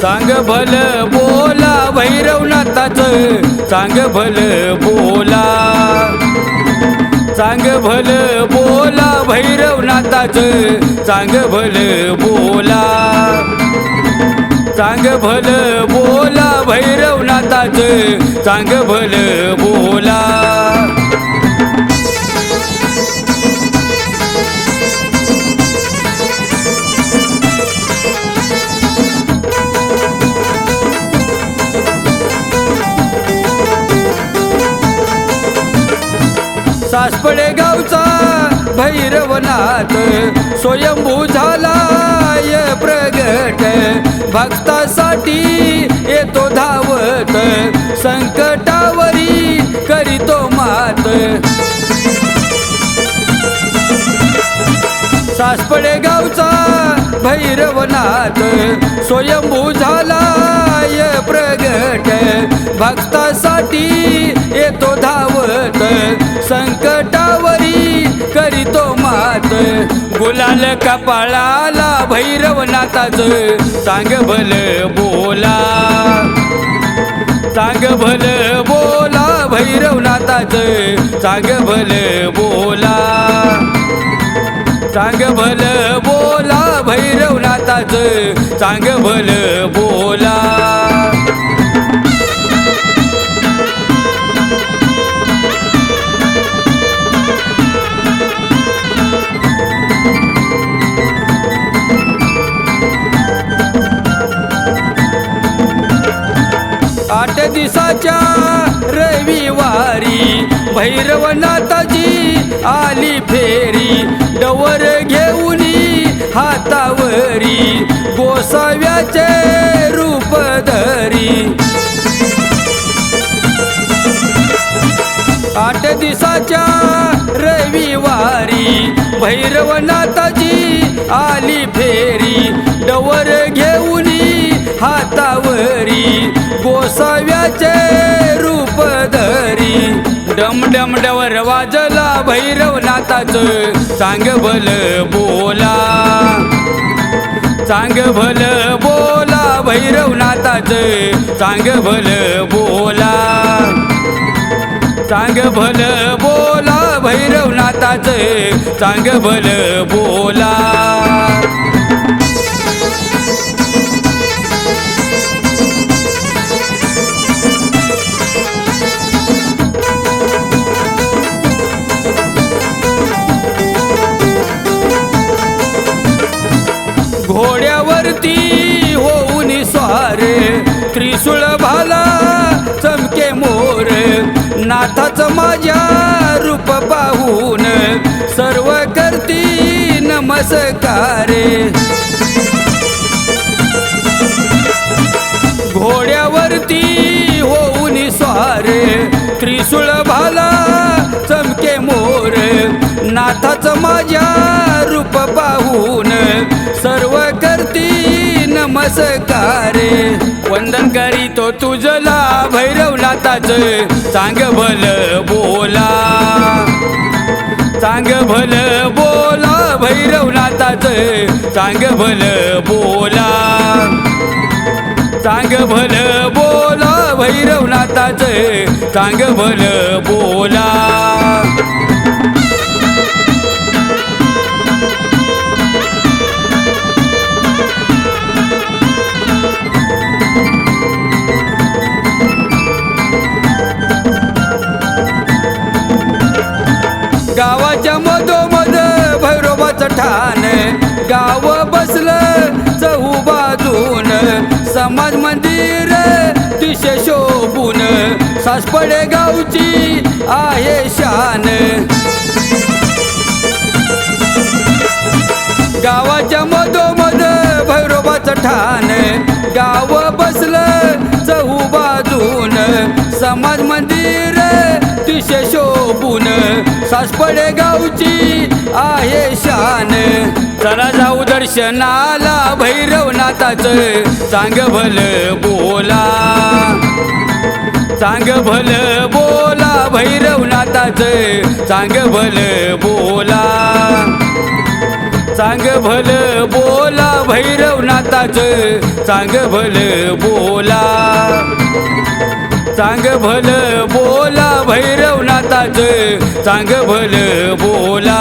चांग भल बोला भैरवनाथाचं चांग भल बोला चांग भल बोला भैरवनाथाचं चांग भल बोला चांग भल बोला भैरवनाथाचं चांग भल बोला सासपडे गावचा भैरवनाथ स्वयंभू झालाय प्रगट भक्तासाठी येतो धावत संकटावरी करीतो मात सासपडे गावचा भैरवनाथ स्वयंभू झालाय प्रगट भक्तासाठी येतो धावत संकटावरी करीतो मात गुलाल कपाळाला भैरवनाथाचं चांग भल बोला चांग भल बोला भैरवनाथाचं चांग भल बोला चांग भल बोला भैरवनाथाचं चांग भल बोला आठ दिवसाच्या रविवारी भैरवनाथाची आली फेरी डवर घेऊनी हातावरी गोसाव्याचे रूप धरी आठ दिवसाच्या रविवारी भैरवनाथाची आली फेरी डवर घेऊनी हातावरी गोसाव्याचे रूप धरी डम डम डवर वाजला भैरवनाथाचं चांग भल बोला चांग भल बोला भैरवनाथाचं चांग भल बोला चांग भल बोला भैरवनाथाचं चांग भल बोला घोड्यावरती होऊन स्वार त्रिशूळ भाला चमके मोर नाथाचं माझ्या रूप पाहून सर्व करती नमस्कार घोड्यावरती होऊन स्वार त्रिशूळ भाला चमके मोर नाथाचं माझ्या रूप पाहून सर्व करती नमस्कार वंदन करीतो तुझला भैरवनाथाचं चांग भल बोला चांग भल बोला भैरवनाथाचं चांग भल बोला चांग भल बोला भैरवनाथाचं चांग भल बोला गावाच्या मधोमध भैरोबाचं ठाण गाव बसलं चहू बाजून समाज मंदिर दिशे शोभून सासपडे गावची आहे शान गावाच्या मधोमध भैरोबाचं ठाण गाव बसलं चहू बाजून समाज मंदिर दिशे शोभून सासपडे गावची आहे शान चला जाऊ दर्शनाला भैरवनाथाचं चांग भल बोला चांग भल बोला भैरवनाथाचं चांग भल बोला चांग भल बोला भैरवनाथाचं चांग भलं बोला, चांग भलं बोला भैरवनाथाचं चांग भलं बोला.